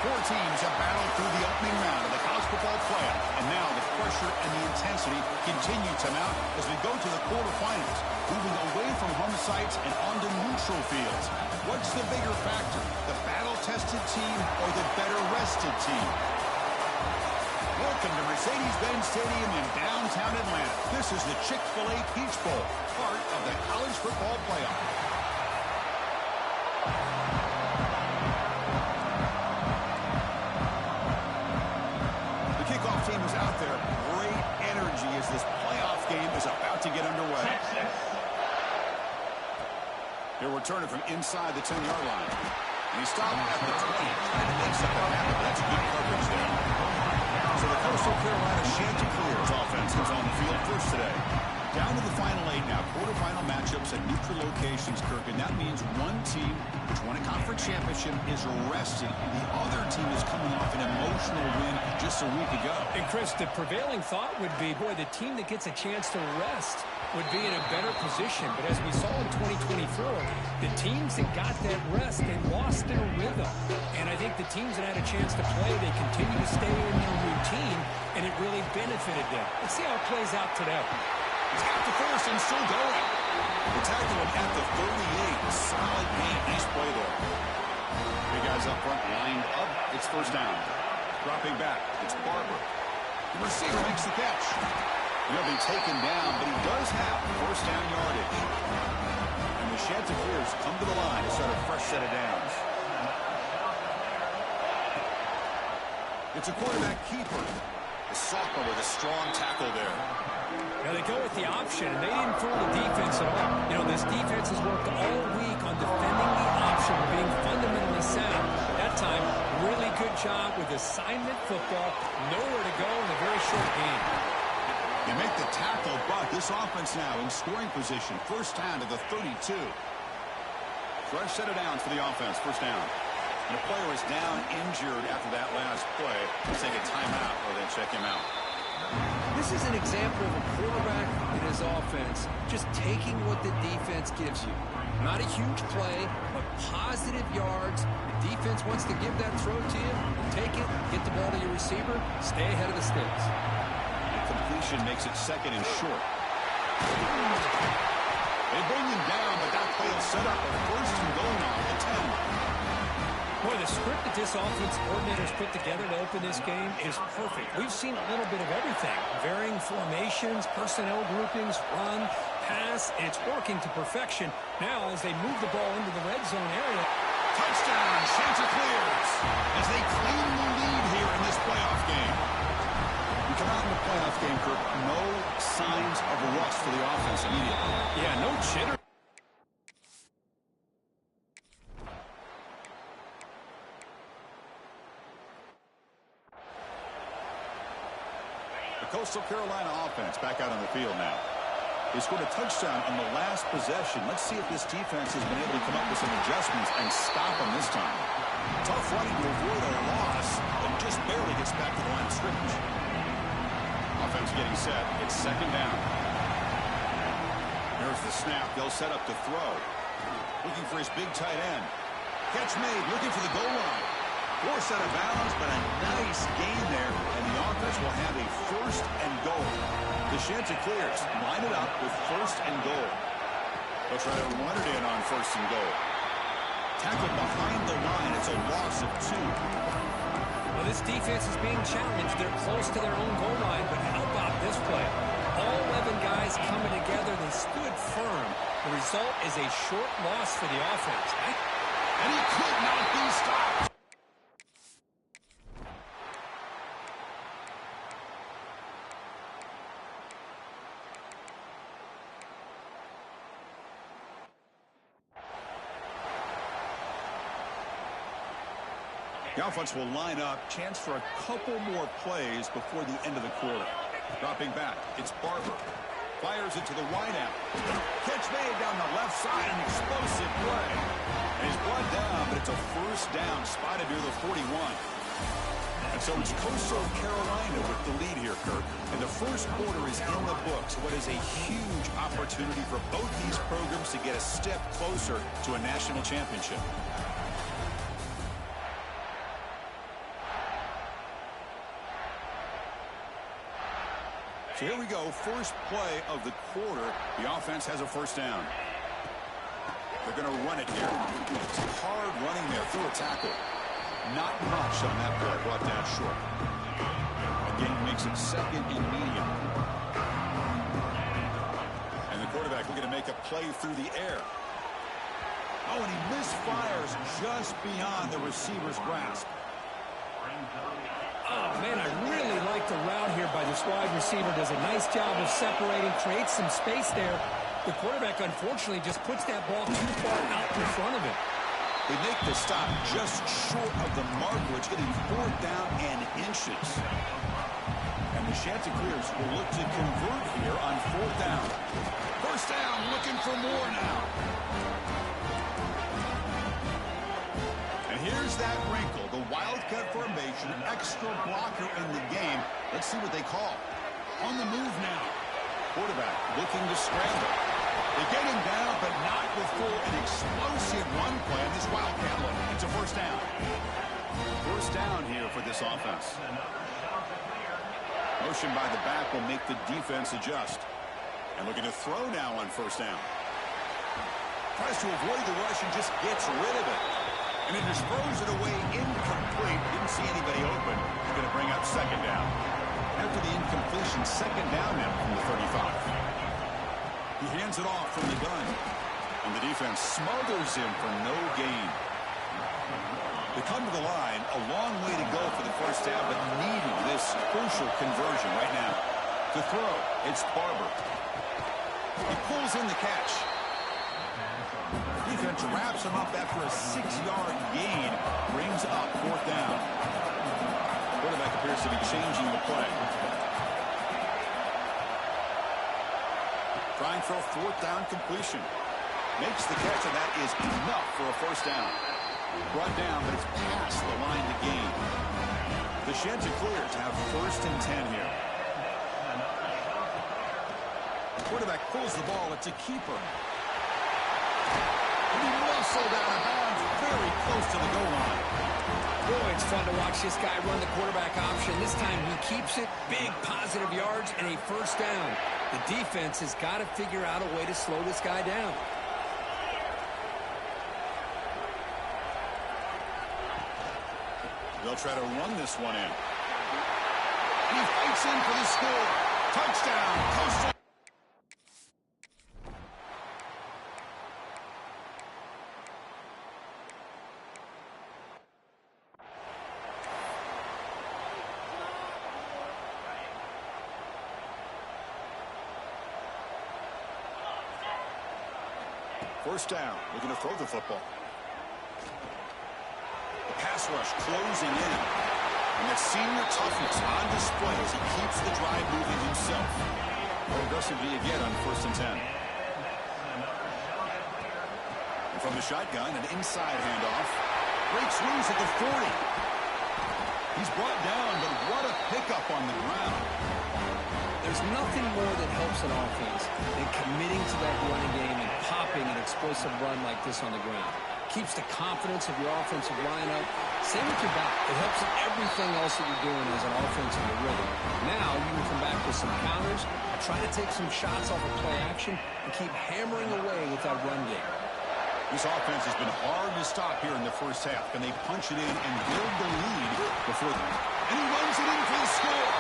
Four teams have battled through the opening round of the college football playoff, and now the pressure and the intensity continue to mount as we go to the quarterfinals, moving away from home sites and onto neutral fields. What's the bigger factor, the battle-tested team or the better-rested team? Welcome to Mercedes-Benz Stadium in downtown Atlanta. This is the Chick-fil-A Peach Bowl, part of the college football playoff. Team is out there. Great energy as this playoff game is about to get underway. He'll return it from inside the 10-yard line. And he stopped at the 20, trying to make something happen. That's good coverage there. So the Coastal Carolina Chanticleers offense comes on the field first today. Down to the final 8 now. Quarterfinal matchups at neutral locations, Kirk. And that means one team, which won a conference championship, is resting. The other team is coming off an emotional win just a week ago. And, Chris, the prevailing thought would be, boy, the team that gets a chance to rest would be in a better position. But as we saw in 2024, the teams that got that rest, they lost their rhythm. And I think the teams that had a chance to play, they continue to stay in their routine, and it really benefited them. Let's see how it plays out today. He's got the first and still going. The tackle him at the 38. Solid game. Nice play there. Big guys up front lined up. It's first down. Dropping back. It's Barber. The receiver makes the catch. He'll be taken down, but he does have first down yardage. And the Chanticleers come to the line to start a fresh set of downs. It's a quarterback keeper. The sophomore with a strong tackle there. Now they go with the option, and they didn't fool the defense at all. You know, this defense has worked all week on defending the option, being fundamentally sound. That time, really good job with assignment football. Nowhere to go in a very short game. They make the tackle, but this offense now in scoring position. First down to the 32. Fresh set of downs for the offense. First down. And the player is down injured after that last play. Let's take a timeout or then check him out. This is an example of a quarterback in his offense just taking what the defense gives you. Not a huge play, but positive yards. The defense wants to give that throw to you. Take it, get the ball to your receiver, stay ahead of the sticks. The completion makes it second and short. They bring him down, but that play will set up a first and goal now at the 10. Boy, the script that this offense coordinator's put together to open this game is perfect. We've seen a little bit of everything. Varying formations, personnel groupings, run, pass. It's working to perfection. Now, as they move the ball into the red zone area. Touchdown, Chanticleers, as they claim the lead here in this playoff game. We come out in the playoff game, Kirk. No signs of rust for the offense immediately. Yeah, no chitter. Coastal Carolina offense back out on the field now. They scored a touchdown on the last possession. Let's see if this defense has been able to come up with some adjustments and stop them this time. Tough running to avoid a loss and just barely gets back to the line of scrimmage. Offense getting set. It's second down. There's the snap. They'll set up to throw. Looking for his big tight end. Catch made. Looking for the goal line. Force out of bounds, but a nice gain there, and the offense will have a first and goal. The Chanticleers line it up with first and goal. They'll try to run it in on first and goal. Tackled behind the line. It's a loss of 2. Well, this defense is being challenged. They're close to their own goal line, but how about this play? All 11 guys coming together. They stood firm. The result is a short loss for the offense. And he could not be stopped. The offense will line up. Chance for a couple more plays before the end of the quarter. Dropping back. It's Barber. Fires it to the wideout. Catch made down the left side. An explosive play. And he's brought down, but it's a first down spotted near the 41. And so it's Coastal Carolina with the lead here, Kirk. And the first quarter is in the books. What is a huge opportunity for both these programs to get a step closer to a national championship. So here we go, first play of the quarter. The offense has a first down. They're going to run it here. It's hard running there through a tackle. Not much on that play, brought down short. Again, makes it second and medium. And the quarterback looking to make a play through the air. Oh, and he misfires just beyond the receiver's grasp. Oh, man, I really like the route here by this wide receiver. Does a nice job of separating, creates some space there. The quarterback, unfortunately, just puts that ball too far out in front of him. They make the stop just short of the marker. It's getting 4th down and inches. And the Chanticleers will look to convert here on 4th down. First down, looking for more now. And here's that wrinkle, the Wildcat formation, extra blocker in the game. Let's see what they call. On the move now. Quarterback looking to scramble. They get him down, but not before an explosive run play on this Wildcat look. It's a first down. First down here for this offense. Motion by the back will make the defense adjust. And looking to throw now on first down. Tries to avoid the rush and just gets rid of it. And it just throws it away incomplete. Didn't see anybody open. He's going to bring up second down. After the incompletion, second down now from the 35. He hands it off from the gun. And the defense smothers him for no gain. They come to the line, a long way to go for the first down, but needing this crucial conversion right now. To throw, it's Barber. He pulls in the catch. Defense wraps him up after a 6-yard gain. Brings up 4th down. Quarterback appears to be changing the play. Trying for a 4th down completion. Makes the catch, and that is enough for a first down. Brought down, but it's past the line to gain. The Chanticleers have 1st and 10 here. The quarterback pulls the ball. It's a keeper. And he muscled out of bounds very close to the goal line. Boy, it's fun to watch this guy run the quarterback option. This time he keeps it, big positive yards, and a first down. The defense has got to figure out a way to slow this guy down. They'll try to run this one in. He fights in for the score. Touchdown, Coastal. First down, looking to throw the football. The pass rush closing in. And that senior toughness on display as he keeps the drive moving himself. How aggressive do you get on 1st and 10? And from the shotgun, an inside handoff. Breaks loose at the 40. He's brought down, but what a pickup on the ground. There's nothing more that helps an offense than committing to that running game and popping an explosive run like this on the ground. Keeps the confidence of your offensive lineup. Same with your back. It helps everything else that you're doing as an offense in your rhythm. Now you can come back with some counters, try to take some shots off of play action, and keep hammering away with that run game. This offense has been hard to stop here in the first half. Can they punch it in and build the lead before them? And he runs it in for the score.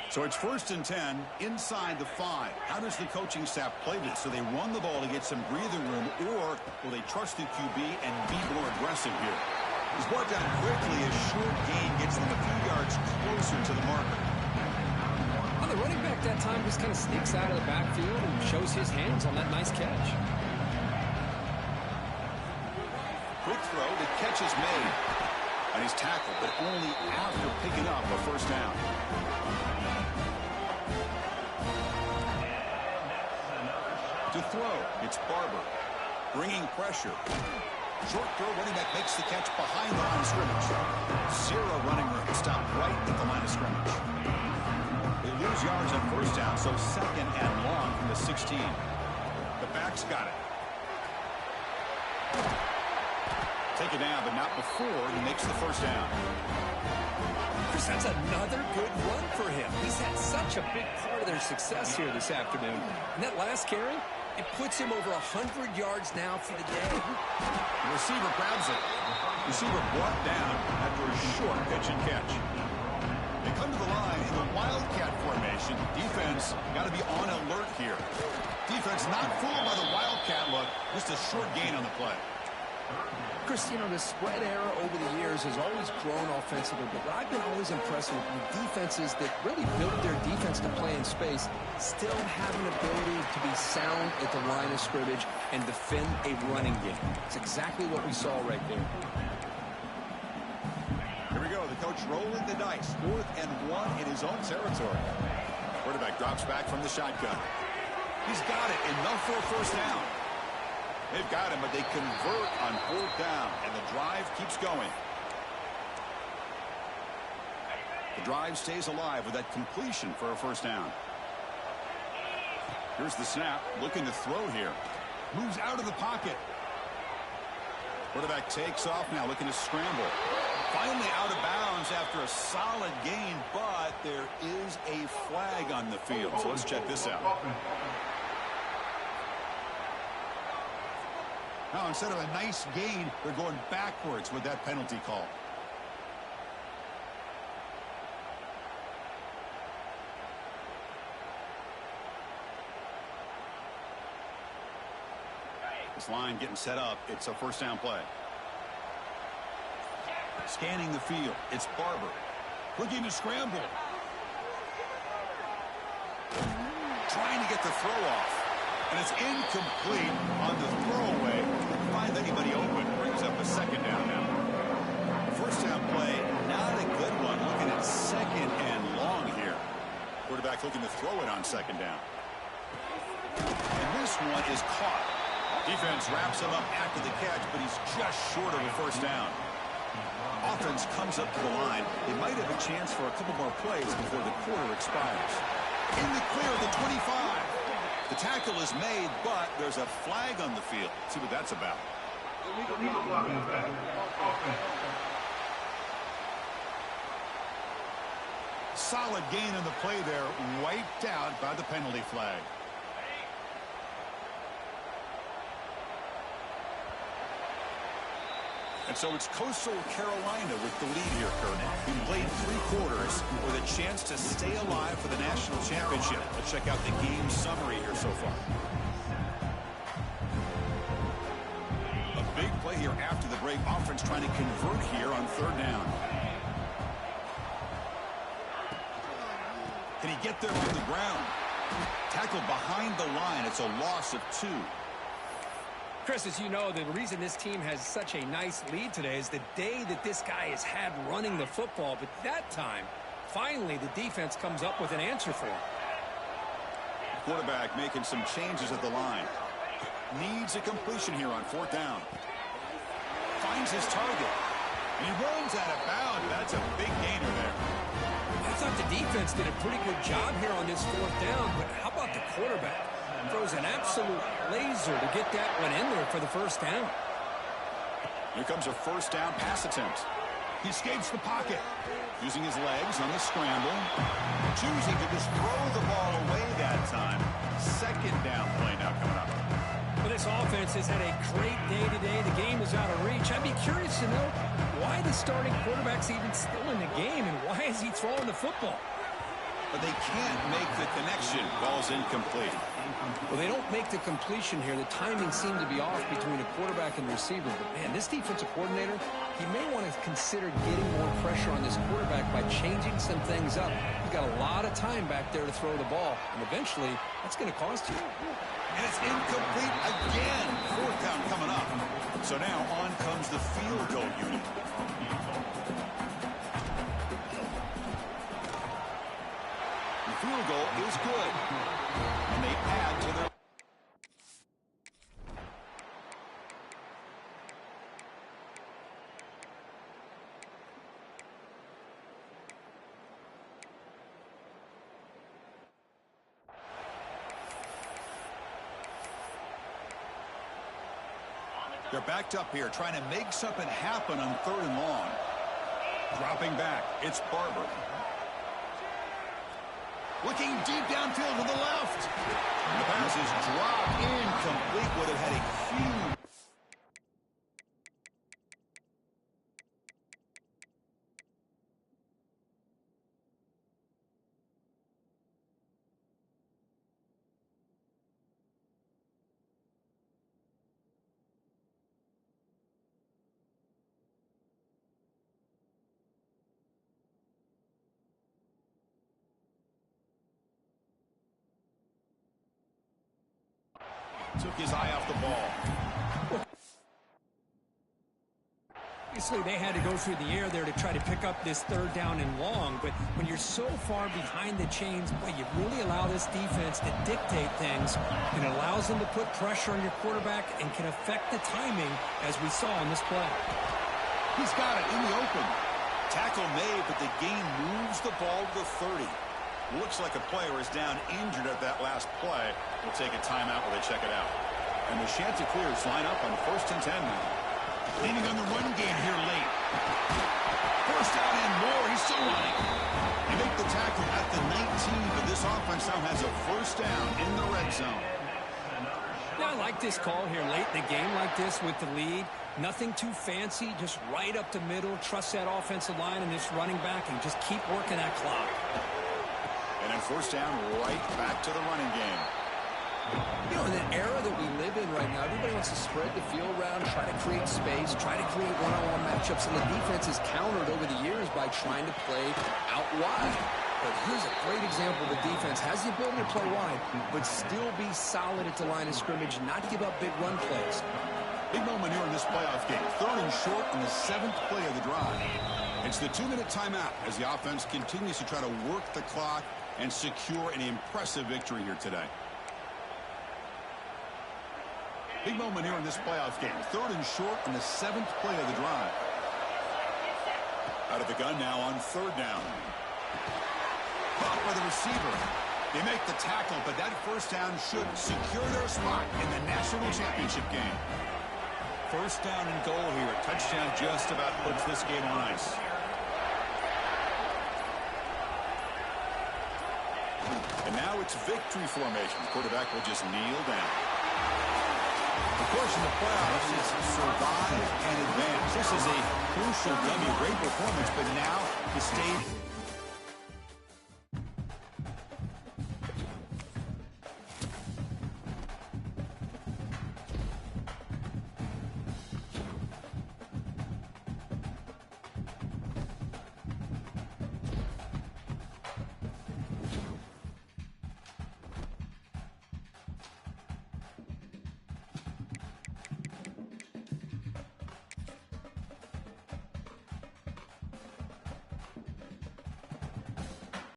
So it's 1st and 10 inside the 5. How does the coaching staff play this? So they run the ball to get some breathing room, or will they trust the QB and be more aggressive here? He's brought down quickly. A short gain gets them a few yards closer to the marker. Well, the running back that time just kind of sneaks out of the backfield and shows his hands on that nice catch. Quick throw. The catch is made. And he's tackled, but only after picking up a first down. throw. It's Barber. Bringing pressure. Short throw, running back makes the catch behind the line of scrimmage. Zero running room. Stopped right at the line of scrimmage. They lose yards on first down, so second and long from the 16. The back's got it. Take it down, but not before he makes the first down. Chris, that's another good run for him. He's had such a big part of their success here this afternoon. And that last carry, it puts him over 100 yards now for the day. The receiver grabs it. Receiver brought down after a short pitch and catch. They come to the line in the Wildcat formation. Defense got to be on alert here. Defense not fooled by the Wildcat look. Just a short gain on the play. Chris, you know, the spread era over the years has always grown offensively, but what I've been always impressed with defenses that really built their defense to play in space still have an ability to be sound at the line of scrimmage and defend a running game. It's exactly what we saw right there. Here we go. The coach rolling the dice. 4th and 1 in his own territory. Quarterback drops back from the shotgun. He's got it. Enough for a first down. They've got him, but they convert on 4th down, and the drive keeps going. The drive stays alive with that completion for a first down. Here's the snap, looking to throw here. Moves out of the pocket. Quarterback takes off now, looking to scramble. Finally out of bounds after a solid gain, but there is a flag on the field. So let's check this out. Now, instead of a nice gain, they're going backwards with that penalty call. This line getting set up. It's a first down play. Scanning the field. It's Barber. Looking to scramble. Trying to get the throw off. And it's incomplete on the throwaway. Didn't find anybody open. Brings up a second down now. First down play, not a good one. Looking at second and long here. Quarterback looking to throw it on second down. And this one is caught. Defense wraps him up after the catch, but he's just short of a first down. Offense comes up to the line. They might have a chance for a couple more plays before the quarter expires. In the clear of the 25. The tackle is made, but there's a flag on the field. Let's see what that's about. Solid gain on the play there, wiped out by the penalty flag. And so it's Coastal Carolina with the lead here, Kurt. He played 3 quarters with a chance to stay alive for the national championship. Let's check out the game summary here so far. A big play here after the break. Offense trying to convert here on 3rd down. Can he get there on the ground? Tackled behind the line. It's a loss of 2. Chris, as you know, the reason this team has such a nice lead today is the day that this guy has had running the football. But that time, finally, the defense comes up with an answer for him. Quarterback making some changes at the line. Needs a completion here on 4th down. Finds his target. He runs out of bounds. That's a big gainer there. I thought the defense did a pretty good job here on this 4th down, but how about the quarterback? Throws an absolute laser to get that one in there for the first down. Here comes a first down pass attempt. He escapes the pocket. Using his legs on the scramble. Choosing to just throw the ball away that time. Second down play now coming up. Well, this offense has had a great day today. The game is out of reach. I'd be curious to know why the starting quarterback's even still in the game and why is he throwing the football? But they can't make the connection. Ball's incomplete. Well, they don't make the completion here. The timing seemed to be off between a quarterback and receiver. But, man, this defensive coordinator, he may want to consider getting more pressure on this quarterback by changing some things up. He's got a lot of time back there to throw the ball, and eventually that's going to cost you. And it's incomplete again. 4th down coming up. So now on comes the field goal unit. The field goal is good. And they add to their... They're backed up here, trying to make something happen on 3rd and long. Dropping back, it's Barber. Looking deep downfield to the left. And the pass is dropped incomplete. Would have had a huge... Took his eye off the ball. Obviously, they had to go through the air there to try to pick up this 3rd down and long, but when you're so far behind the chains, boy, you really allow this defense to dictate things. It allows them to put pressure on your quarterback and can affect the timing, as we saw in this play. He's got it in the open. Tackle made, but the gain moves the ball to the 30. Looks like a player is down injured at that last play. We'll take a timeout while they check it out. And the Chanticleers line up on 1st and 10 now. Leaning on the run game here late. 1st down and more. He's still running. They make the tackle at the 19, but this offense now has a 1st down in the red zone. Yeah, I like this call here late in the game like this with the lead. Nothing too fancy, just right up the middle. Trust that offensive line and this running back and just keep working that clock. And then 1st down, right back to the running game. You know, in the era that we live in right now, everybody wants to spread the field around, try to create space, try to create one-on-one matchups, and the defense is countered over the years by trying to play out wide. But here's a great example. The defense has the ability to play wide, but still be solid at the line of scrimmage, not give up big run plays. Big moment here in this playoff game. 3rd and short on the 7th play of the drive. It's the 2-minute timeout as the offense continues to try to work the clock and secure an impressive victory here today. Big moment here in this playoff game. 3rd and short on the 7th play of the drive. Out of the gun now on 3rd down. Caught by the receiver. They make the tackle, but that 1st down should secure their spot in the national championship game. 1st down and goal here. A touchdown just about puts this game on ice. And now it's victory formation. The quarterback will just kneel down. The course in the playoffs is survive and advance. This is a crucial W. Great performance, but now the stage